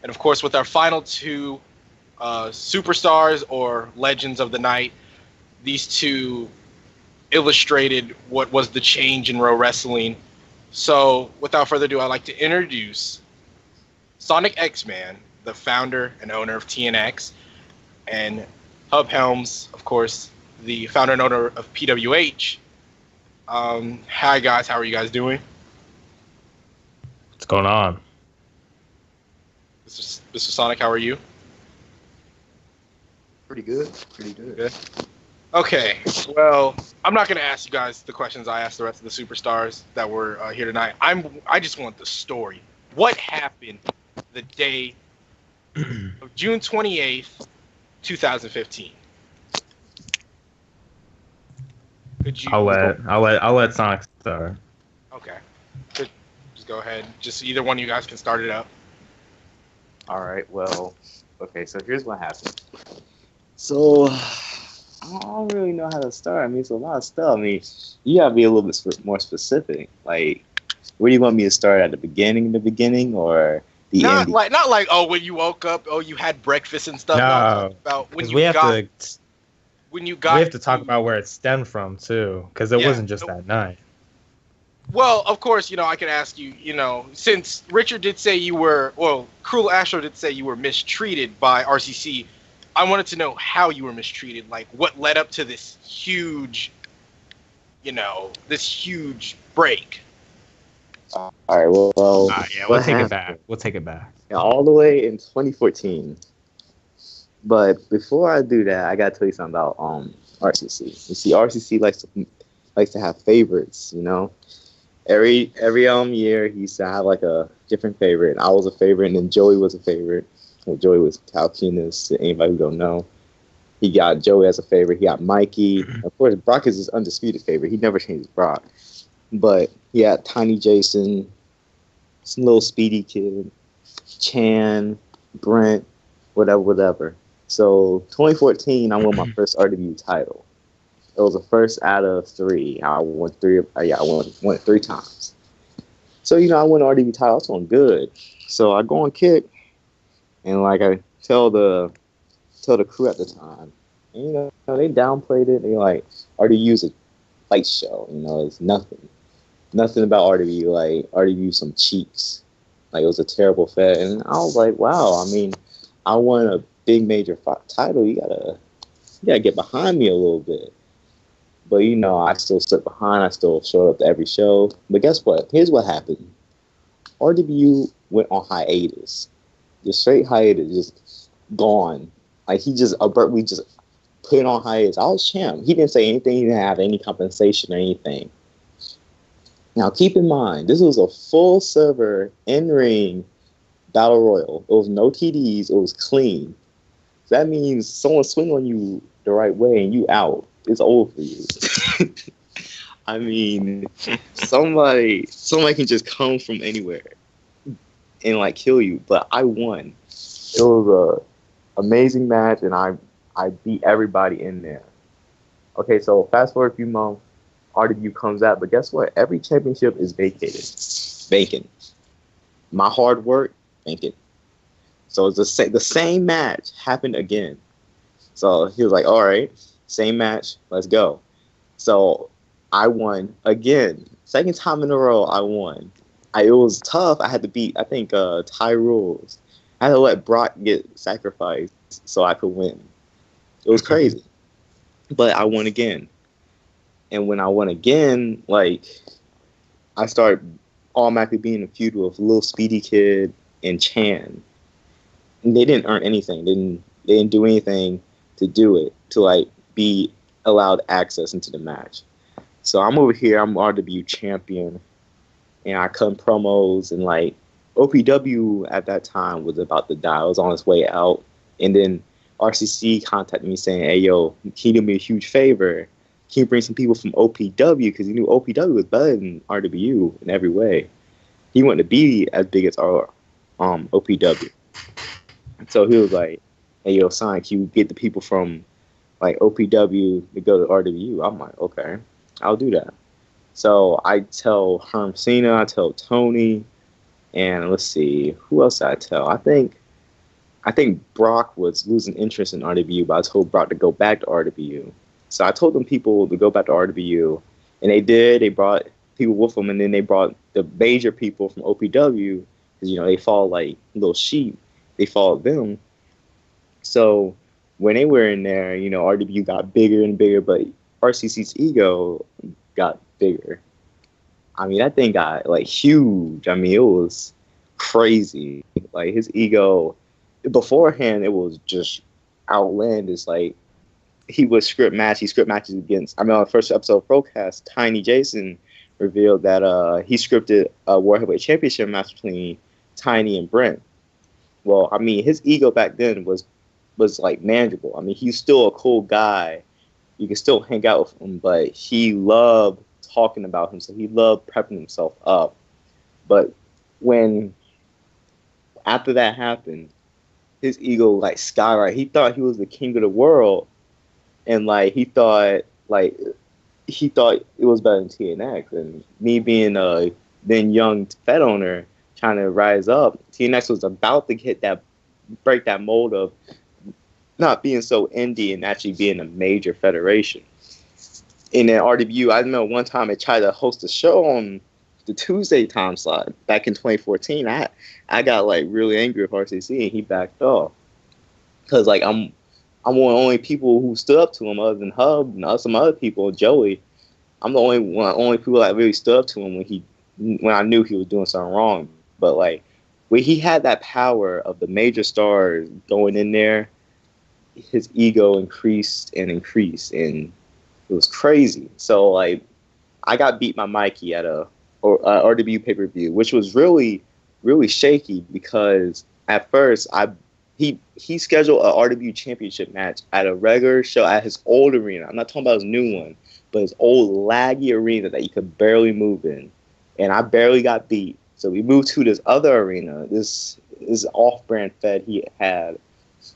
And of course, with our final two superstars or legends of the night, these two illustrated what was the change in pro wrestling. So, without further ado, I'd like to introduce Sonic X-Man, the founder and owner of TNX, and Hub Helms, of course, the founder and owner of PWH. Hi guys, how are you guys doing? What's going on? Mr. Sonic, how are you? Pretty good. Pretty good. Good. Okay, well, I'm not going to ask you guys the questions I asked the rest of the superstars that were here tonight. I just want the story. What happened the day of June 28th, 2015? Could you? I'll let Sonic start. Okay. Just go ahead. Just either one of you guys can start it up. All right. Well, okay. So here's what happened. So I don't really know how to start. I mean, it's a lot of stuff. I mean, you gotta be a little bit more specific. Like, where do you want me to start? At the beginning, or the end? Not like when you woke up, you had breakfast and stuff. No, about when you we have to talk about where it stemmed from too, because it wasn't just that night. Well, of course, I can ask you, since Richard did say Cruel Astro did say you were mistreated by RCC, I wanted to know how you were mistreated, like what led up to this huge break. All right, well, yeah, we'll take it back. We'll take it back. All the way in 2014. But before I do that, I gotta tell you something about RCC. You see, RCC likes to have favorites. Every year he used to have like a different favorite. I was a favorite, and then Joey was a favorite. Well, Joey was Talkinas, to anybody who don't know. He got Joey as a favorite. He got Mikey. Of course, Brock is his undisputed favorite. He never changes Brock. But he had Tiny Jason, some little speedy kid, Chan, Brent, whatever. So 2014, I won my first RW title. It was the first out of 3. I won 3. I won it 3 times. So I won the RW title. I was doing good. So I go on Kick. And like I tell the crew at the time, and, they downplayed it. They like RW's a fight show. It's nothing about RW. Like RW some cheeks. Like it was a terrible fed. And I was like, wow. I mean, I won a big major title. You gotta get behind me a little bit. But I still stood behind. I still showed up to every show. But guess what? Here's what happened. RW went on hiatus. Just straight hiatus, just gone. Like he just abruptly just put it on hiatus. I was champ. He didn't say anything. He didn't have any compensation or anything. Now keep in mind, this was a full server in-ring battle royal. It was no TDs. It was clean. So that means someone swing on you the right way and you out. It's over for you. I mean, somebody can just come from anywhere and like kill you, but I won. It was a amazing match, and I beat everybody in there. Okay, so fast forward a few months, RW comes out, but guess what? Every championship is vacant. My hard work, vacant. So it's the same match happened again. So he was like, all right, same match, let's go. So I won again. Second time in a row, I won. It was tough. I had to beat, I think, Ty Rules. I had to let Brock get sacrificed so I could win. It was crazy. But I won again. And when I won again, like, I started automatically being in a feud with Lil Speedy Kid and Chan. And they didn't earn anything. They didn't do anything to do it, to, like, be allowed access into the match. So I'm over here. I'm RW champion. And I cut promos, and like OPW at that time was about to die. I was on its way out. And then RCC contacted me saying, hey, yo, can you do me a huge favor? Can you bring some people from OPW? Because he knew OPW was better than RW in every way. He wanted to be as big as our OPW. So he was like, hey, yo, Sonic, can you get the people from like OPW to go to RW? I'm like, okay, I'll do that. So I tell Herm Cena, I tell Tony, and let's see, who else did I tell? I think I think Brock was losing interest in RWU, but I told Brock to go back to RWU. So I told them people to go back to RWU, and they did. They brought people with them, and then they brought the major people from OPW because they follow like little sheep. They followed them. So when they were in there, RWU got bigger and bigger, but RCC's ego got bigger. I mean, that thing got like huge. I mean, it was crazy. Like his ego beforehand, it was just outlandish. Like he would script matches against. I mean, on the first episode of Procast, Tiny Jason revealed that he scripted a World Heavyweight Championship match between Tiny and Brent. Well, I mean, his ego back then was like manageable. I mean, he's still a cool guy. You can still hang out with him, but he loved talking about himself. He loved prepping himself up. But when after that happened, his ego like skyrocketed. He thought he was the king of the world, and like he thought it was better than TNX. And me being a then young Fed owner trying to rise up, TNX was about to break that mold of not being so indie and actually being a major federation. And then RWU, I remember one time I tried to host a show on the Tuesday time slot back in 2014. I got like really angry with RCC and he backed off because like I'm one of the only people who stood up to him other than Hub and some other people, Joey. I'm the only people that really stood up to him when I knew he was doing something wrong. But like when he had that power of the major stars going in there, his ego increased, and it was crazy. So like I got beat by Mikey at a RW pay-per-view, which was really, really shaky because at first he scheduled a RW championship match at a regular show at his old arena. I'm not talking about his new one, but his old laggy arena that you could barely move in. And I barely got beat. So we moved to this other arena, this off-brand Fed he had.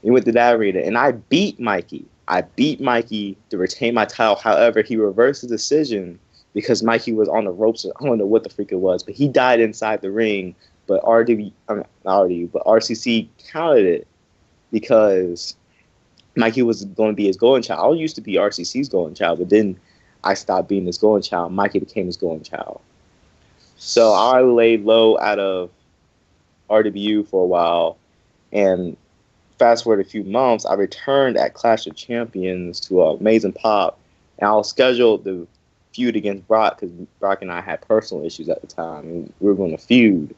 He went to that arena, and I beat Mikey. To retain my title. However, he reversed the decision because Mikey was on the ropes. I don't know what the freak it was, but he died inside the ring. But RCC counted it because Mikey was going to be his golden child. I used to be RCC's golden child, but then I stopped being his golden child. Mikey became his golden child. So I laid low out of RWU for a while, and fast forward a few months, I returned at Clash of Champions to Amazing Pop, and I was scheduled to feud against Brock because Brock and I had personal issues at the time, and we were going to feud.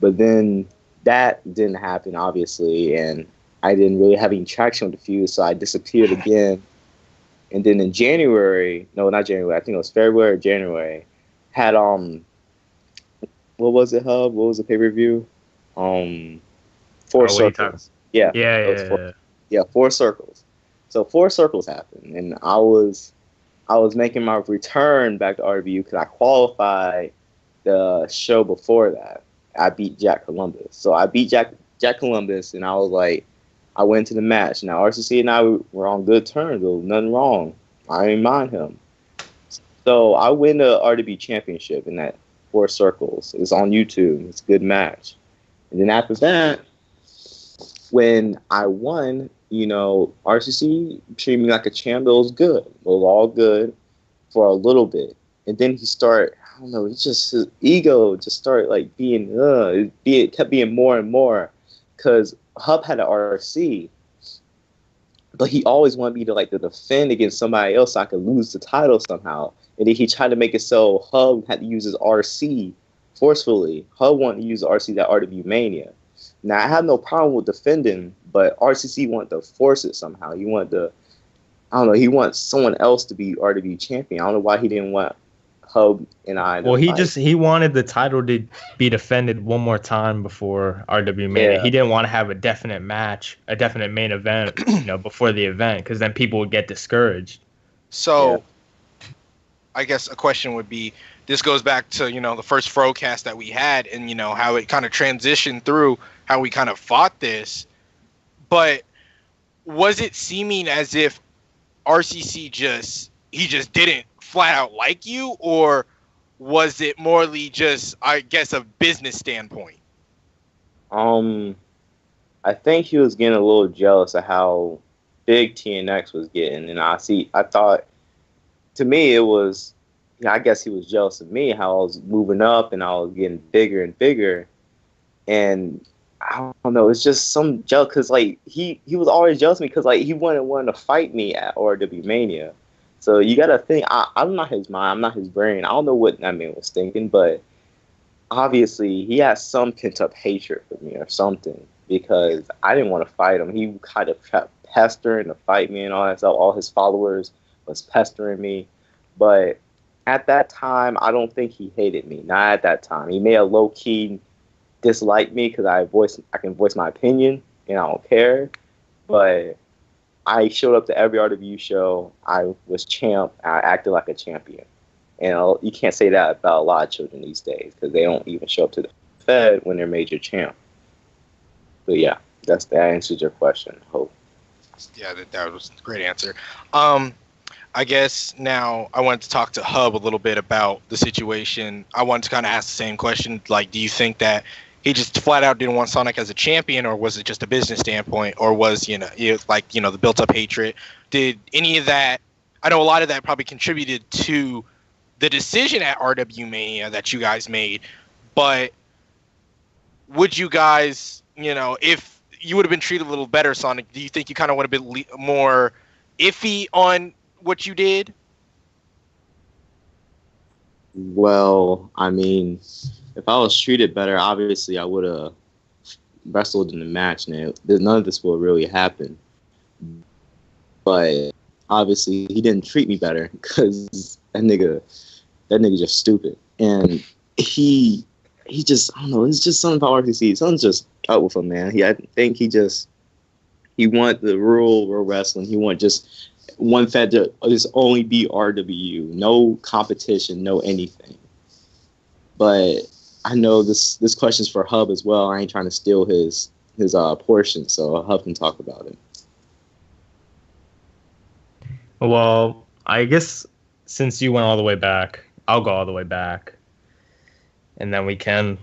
But then that didn't happen, obviously, and I didn't really have any traction with the feud, so I disappeared again. And then in January, no, not January, I think it was February or January, had what was it, Hub? What was the pay-per-view? Four Circles. Yeah, Four Circles. So Four Circles happened, and I was making my return back to RWU because I qualified the show before that. I beat Jack Columbus. So I beat Jack Columbus, and I was like, I went to the match. Now RCC and I were on good terms. There was nothing wrong. I didn't mind him. So I win the RWB championship in that Four Circles. It's on YouTube. It's a good match. And then after that, when I won, RCC treated me like a champ. It was good. It was all good for a little bit. And then he started, I don't know, his ego just started like it kept being more and more because Hub had an RC, but he always wanted me to defend against somebody else so I could lose the title somehow. And then he tried to make it so Hub had to use his RC forcefully. Hub wanted to use the RC at RW Mania. Now, I have no problem with defending, but RCC wanted to force it somehow. He wanted to, I don't know, he wants someone else to be RW champion. I don't know why he didn't want Hub and I. Well, he wanted the title to be defended one more time before RW Mania. Yeah. He didn't want to have a definite match, a definite main event, before the event, because then people would get discouraged. So, I guess a question would be, this goes back to, the first Frocast that we had and, how it kind of transitioned through how we kind of fought this. But was it seeming as if RCC just didn't flat out like you, or was it morely just, I guess, a business standpoint? I think he was getting a little jealous of how big TNX was getting, and I thought, to me, it was, I guess he was jealous of me, how I was moving up and I was getting bigger and bigger, and I don't know, it's just some jealous because like he was always jealous of me because like he wanted to fight me at RW Mania. So you gotta think, I'm not his mind, I'm not his brain. I don't know what that man was thinking, but obviously he has some pent up hatred for me or something because I didn't want to fight him. He kind of kept pestering to fight me and all that stuff. All his followers was pestering me, but at that time, I don't think he hated me. Not at that time. He may have low key disliked me because I can voice my opinion and I don't care. But I showed up to every RW show. I was champ. I acted like a champion. And you can't say that about a lot of children these days because they don't even show up to the Fed when they're major champ. But yeah, that answers your question. Hope. Yeah, that was a great answer. I guess now I wanted to talk to Hub a little bit about the situation. I wanted to kind of ask the same question. Like, do you think that he just flat out didn't want Sonic as a champion, or was it just a business standpoint, or was, the built up hatred? Did any of that, I know a lot of that probably contributed to the decision at RW Mania that you guys made, but would you guys, if you would have been treated a little better, Sonic, do you think you kind of would have been more iffy on what you did? Well, I mean, if I was treated better, obviously I would have wrestled in the match. Now, none of this will really happen. But obviously, he didn't treat me better because that nigga just stupid. And he just, I don't know, it's just something about RCC. Something's just up with him, man. I think he want the rural wrestling. He want just one Fed to just only be RWU, no competition, no anything. But I know this question's for Hub as well. I ain't trying to steal his portion, so Hub can talk about it. Well, I guess since you went all the way back, I'll go all the way back, and then we can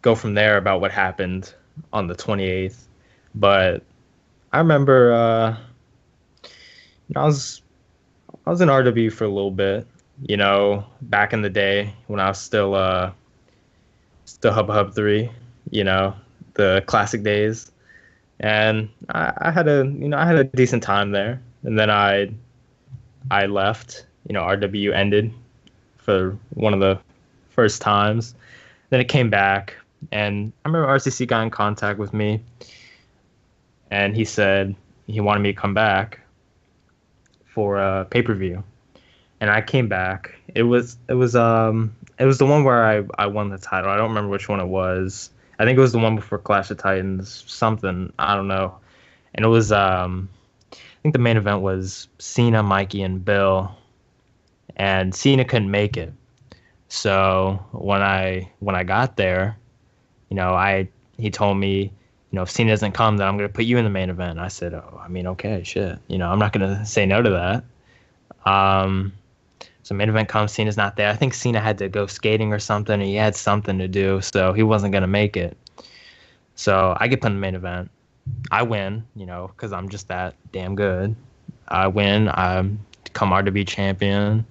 go from there about what happened on the 28th. But I remember, I was in RW for a little bit, back in the day when I was still Hub 3, the classic days, and I had a decent time there, and then I left. RW ended for one of the first times. Then it came back, and I remember RCC got in contact with me, and he said he wanted me to come back for a pay-per-view, and I came back. It was the one where I won the title. I don't remember which one it was. I think it was the one before Clash of Titans, something, I don't know. And it was I think the main event was Cena, Mikey, and Bill, and Cena couldn't make it. So when I got there, he told me, if Cena doesn't come, then I'm going to put you in the main event. I said, oh, I mean, okay, shit. I'm not going to say no to that. So main event comes, Cena's not there. I think Cena had to go skating or something, and he had something to do, so he wasn't going to make it. So I get put in the main event. I win, because I'm just that damn good. I win. I become RW champion.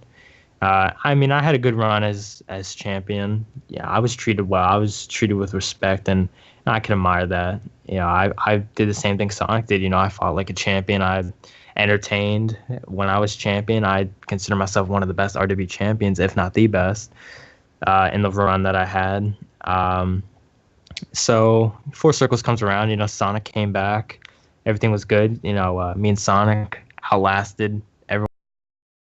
I mean, I had a good run as champion. Yeah, I was treated well. I was treated with respect, and I can admire that. I did the same thing Sonic did. I fought like a champion. I entertained when I was champion. I consider myself one of the best RW champions, if not the best, in the run that I had. So Four Circles comes around. Sonic came back. Everything was good. Me and Sonic outlasted